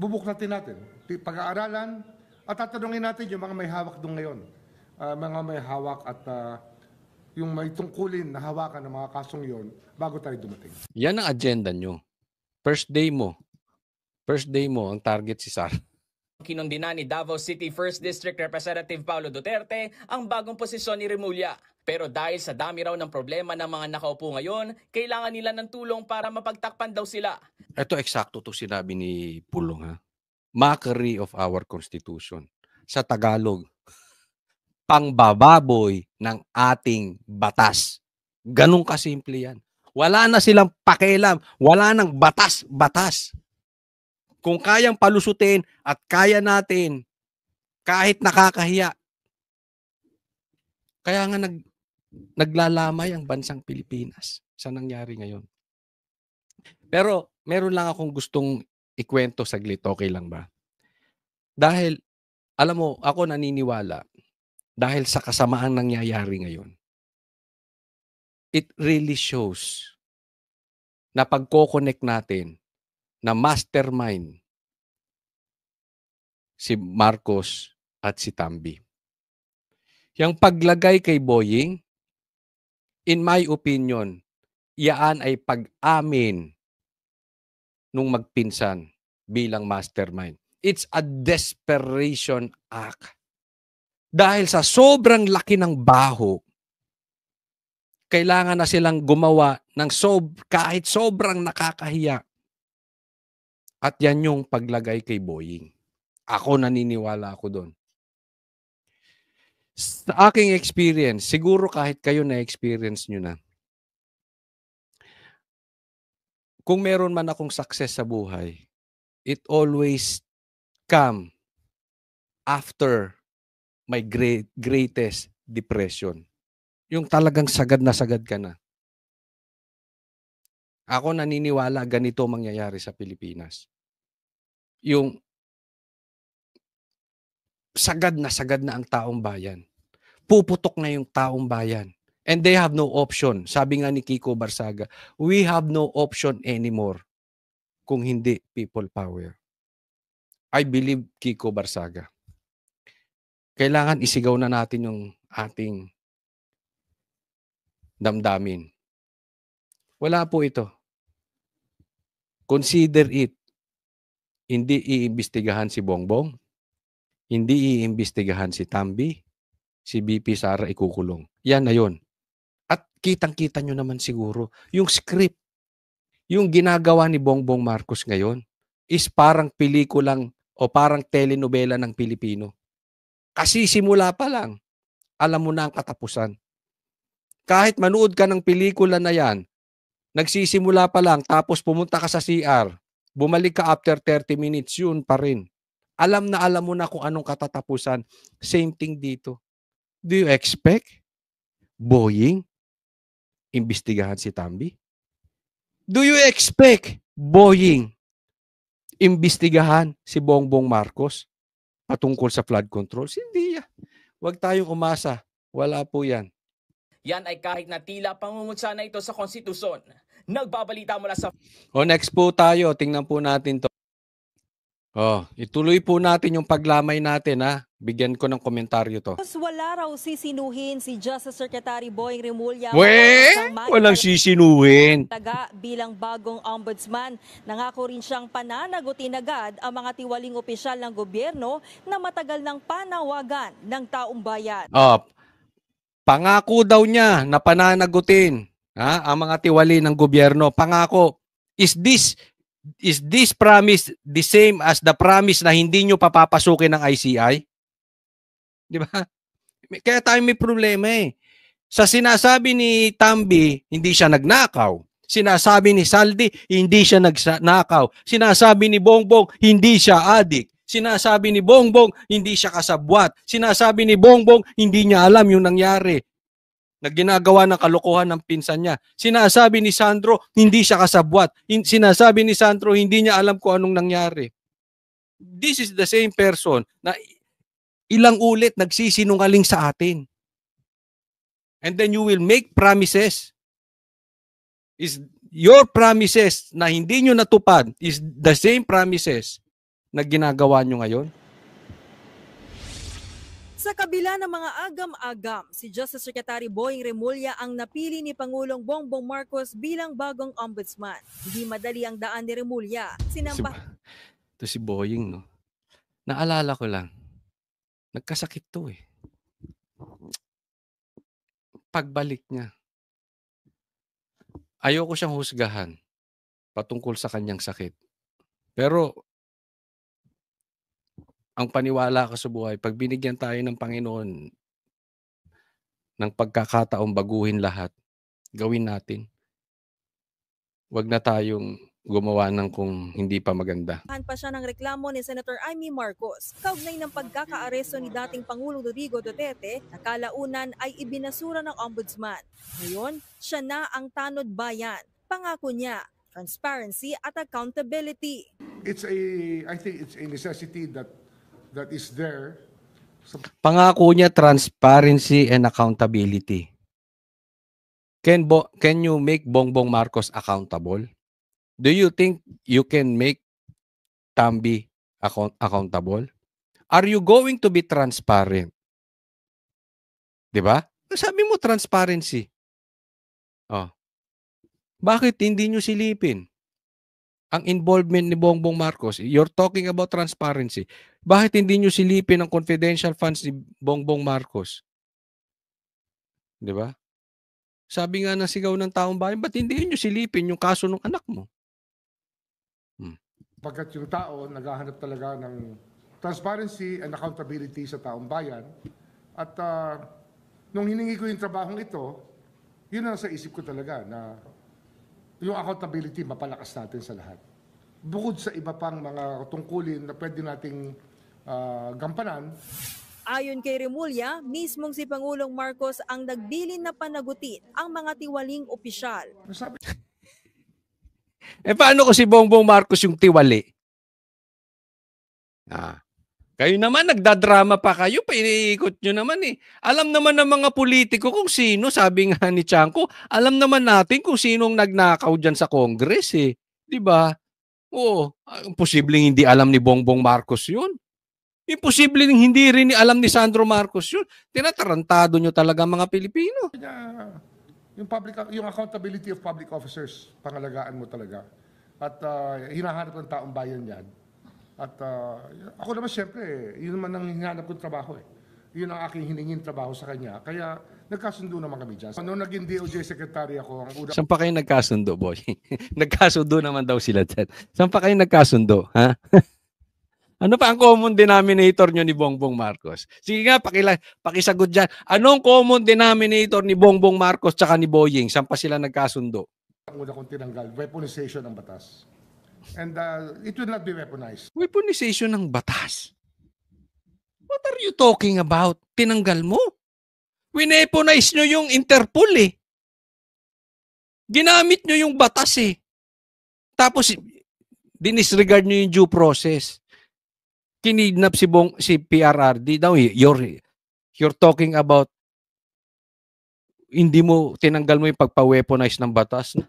bubuklatin natin, pag-aaralan, at tatanungin natin yung mga may hawak doon ngayon. Mga may hawak at yung may tungkulin na hawakan ng mga kasong yon bago tayo dumating. Yan ang agenda nyo. First day mo, ang target si Sara. Kinundina ni Davao City 1st District Representative Paulo Duterte ang bagong posisyon ni Remulla. Pero dahil sa dami raw ng problema ng mga nakaupo ngayon, kailangan nila ng tulong para mapagtakpan daw sila. Ito eksakto to sinabi ni Pulong, ha? Mockery of our Constitution. Sa Tagalog, pangbababoy ng ating batas. Ganun kasimple yan. Wala na silang pakialam. Wala nang batas-batas. Kung kayang palusutin at kaya natin, kahit nakakahiya. Kaya nga naglalamay ang bansang Pilipinas sa nangyari ngayon. Pero meron lang akong gustong ikwento saglit, okay lang ba? Dahil, alam mo, ako naniniwala, dahil sa kasamaang nangyayari ngayon, it really shows na pagko-connect natin na mastermind si Marcos at si Tambi. Yung paglagay kay Boying, in my opinion, iyan ay pag-amin nung magpinsan bilang mastermind. It's a desperation act. Dahil sa sobrang laki ng baho, kailangan na silang gumawa ng kahit sobrang nakakahiya. At yan yung paglagay kay Boying. Ako naniniwala ako doon. Sa aking experience, siguro kahit kayo na-experience nyo na, kung meron man akong success sa buhay, it always come after my greatest depression. Yung talagang sagad na sagad ka na. Ako naniniwala ganito mangyayari sa Pilipinas. Yung sagad na ang taong bayan. Puputok na yung taong bayan. And they have no option. Sabi nga ni Kiko Barsaga, we have no option anymore kung hindi people power. I believe Kiko Barsaga. Kailangan isigaw na natin yung ating damdamin. Wala po ito. Consider it. Hindi iimbestigahan si Bongbong. Hindi iimbestigahan si Tambi. Si BP Sara ikukulong. Yan na yun. At kitang-kita nyo naman siguro, yung script, yung ginagawa ni Bongbong Marcos ngayon is parang pelikulang o parang telenovela ng Pilipino. Kasi simula pa lang, alam mo na ang katapusan. Kahit manood ka ng pelikula na yan, nagsisimula pa lang, tapos pumunta ka sa CR, bumalik ka after 30 minutes, yun pa rin. Alam mo na kung anong katatapusan. Same thing dito. Do you expect Boying imbestigahan si Tambi? Do you expect Boying imbestigahan si Bongbong Marcos patungkol sa flood control? Hindi. Huwag tayong umasa. Wala po yan. Yan ay kahit na tila pangungutsa na ito sa konstitusyon. Nagbabalita mula sa... Next po tayo. Tingnan po natin to. Ituloy po natin yung paglamay natin, ha. Bigyan ko ng komentaryo to. Wala raw sisinuhin si Justice Secretary Boying Remulla. Walang sisinuhin. Bilang bagong ombudsman, nangako rin siyang pananagutin agad ang mga tiwaling opisyal ng gobyerno na matagal ng panawagan ng taong bayan. Pangako daw niya na pananagutin ang mga tiwali ng gobyerno. Pangako. Is this promise the same as the promise na hindi nyo papapasukin ng ICI? Di ba? Kaya tayo may problema eh. Sa sinasabi ni Tambi, hindi siya nagnakaw. Sinasabi ni Saldi, hindi siya nagnakaw. Sinasabi ni Bongbong, hindi siya adik. Sinasabi ni Bongbong, hindi siya kasabwat. Sinasabi ni Bongbong, hindi niya alam yung nangyari na ginagawa ng kalokohan ng pinsan niya. Sinasabi ni Sandro, hindi siya kasabwat. Sinasabi ni Sandro, hindi niya alam kung anong nangyari. This is the same person na ilang ulit nagsisinungaling sa atin. And then you will make promises. Is your promises na hindi nyo natupad is the same promises na ginagawa nyo ngayon? Sa kabila ng mga agam-agam, si Justice Secretary Boying Remulla ang napili ni Pangulong Bongbong Marcos bilang bagong ombudsman. Hindi madali ang daan ni Remulla. Ito si Boying, no? Naalala ko lang, nagkasakit to eh. Pagbalik niya, ayoko siyang husgahan patungkol sa kanyang sakit. Pero, ang paniwala ko sa buhay, pag binigyan tayo ng Panginoon ng pagkakataong baguhin lahat, gawin natin. Huwag na tayong gumawa ng kung hindi pa maganda. Pa siya ng reklamo ni Senator Amy Marcos kaugnay ng pagkakaaresto ni dating Pangulong Rodrigo Duterte na kalaunan ay ibinasura ng ombudsman. Ngayon, siya na ang tanod bayan. Pangako niya, transparency at accountability. I think it's a necessity that is there. Pangako niya transparency and accountability. Can you make Bongbong Marcos accountable? Do you think you can make Tambi accountable? Are you going to be transparent? 'Di ba? Sabi mo transparency. Oh. Bakit hindi nyo silipin ang involvement ni Bongbong Marcos? You're talking about transparency. Bakit hindi nyo silipin ang confidential funds ni Bongbong Marcos? 'Di ba? Sabi nga ng sigaw ng taong bayan, ba't hindi nyo silipin yung kaso ng anak mo? Pagkat yung tao naghahanap talaga ng transparency and accountability sa taong bayan. At nung hiningi ko yung trabahong ito, yun ang sa isip ko talaga na yung accountability mapalakas natin sa lahat. Bukod sa iba pang mga tungkulin na pwede nating gampanan. Ayon kay Remulla, mismong si Pangulong Marcos ang nagbilin na panagutin ang mga tiwaling opisyal. Paano ko si Bongbong Marcos yung tiwali? Kayo naman, nagdadrama pa kayo, iniikot nyo naman eh. Alam naman ng mga politiko kung sino, sabi nga ni Chanko, alam naman natin kung sinong nagnakaw dyan sa Congress eh. Diba? Oo, posibleng hindi alam ni Bongbong Marcos yun. Imposibleng hindi rin alam ni Sandro Marcos yun. Tinatarantado nyo talaga mga Pilipino. Yung accountability of public officers, pangalagaan mo talaga. At hinahanap ng taong bayan yan. At ako naman siyempre, yun naman ang hinahanap kong trabaho eh. Yun ang aking hiningin trabaho sa kanya. Kaya nagkasundo naman kami dyan. Noong naging DOJ Secretary ako, ang una... Saan pa kayo nagkasundo, boy? Nagkasundo naman daw sila dyan. Saan pa kayo nagkasundo, ha? Ano pa ang common denominator nyo ni Bongbong Marcos? Sige nga, pakisagot dyan. Anong common denominator ni Bongbong Marcos tsaka ni Boying? Saan pa sila nagkasundo? Ang una kong tinanggal, weaponization ng batas. And it will not be weaponized. Weaponization ng batas? What are you talking about? Tinanggal mo? Wineponize nyo yung Interpol eh. Ginamit nyo yung batas eh. Tapos, dinisregard nyo yung due process. Kinidnap si PRRD daw, you're talking about hindi mo tinanggal mo yung pagpa-weaponize ng batas.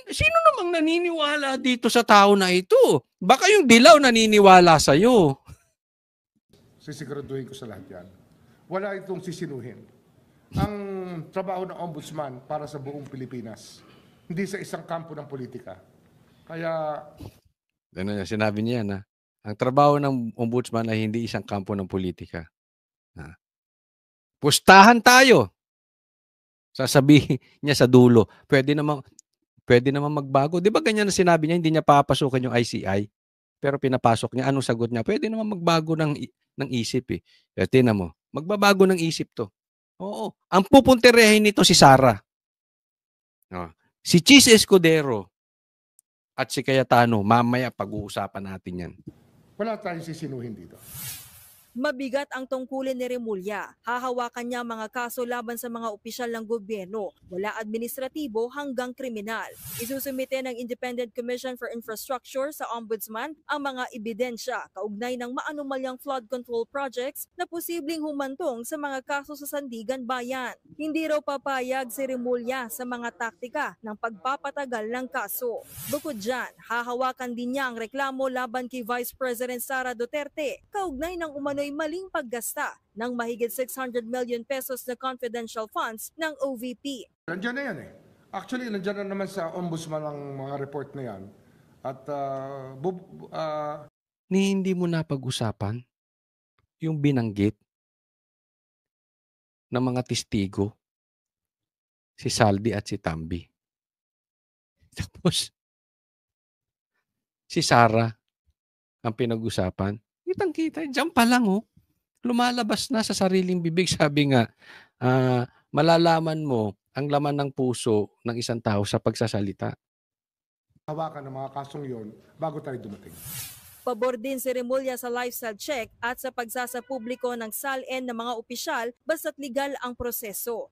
Sino namang naniniwala dito sa tao na ito? Baka yung dilaw naniniwala sa'yo. Sisiguraduhin ko sa lahat yan. Wala itong sisinuhin. Ang trabaho ng ombudsman para sa buong Pilipinas, hindi sa isang kampo ng politika. Kaya... Sinabi niya na, ang trabaho ng ombudsman ay hindi isang kampo ng politika. Pustahan tayo. Sasabihin niya sa dulo, pwede naman magbago. Di ba ganyan na sinabi niya, hindi niya papasukin yung ICI? Pero pinapasok niya, anong sagot niya? Pwede naman magbago ng isip eh. Tingnan mo, magbabago ng isip to. Oo. Ang pupunterehin nito si Sara. Si Chis Escudero at si Cayetano, mamaya pag-uusapan natin yan. Wala tayong sisinuhin dito. Mabigat ang tungkulin ni Remulla. Hahawakan niya mga kaso laban sa mga opisyal ng gobyerno, wala administratibo hanggang kriminal. Isusumite ng Independent Commission for Infrastructure sa Ombudsman ang mga ebidensya kaugnay ng maanumalyang flood control projects na posibleng humantong sa mga kaso sa Sandigan Bayan. Hindi raw papayag si Remulla sa mga taktika ng pagpapatagal ng kaso. Bukod dyan, hahawakan din niya ang reklamo laban kay Vice President Sara Duterte kaugnay ng umano'y maling paggasta ng mahigit 600 million pesos na confidential funds ng OVP. Nandiyan na yan eh. Actually, nandiyan na naman sa ombudsman ang mga report na yan. At Ni hindi mo napag-usapan yung binanggit ng mga testigo, si Saldi at si Tambi. Tapos, si Sara ang pinag-usapan. Kitang-kita, diyan pa lang lumalabas na sa sariling bibig. Sabi nga, malalaman mo ang laman ng puso ng isang tao sa pagsasalita. hawakan ng mga kasong yon bago tayo dumating. Pabor din si Remulla sa lifestyle check at sa pagsasapubliko ng SALN ng mga opisyal basta't legal ang proseso.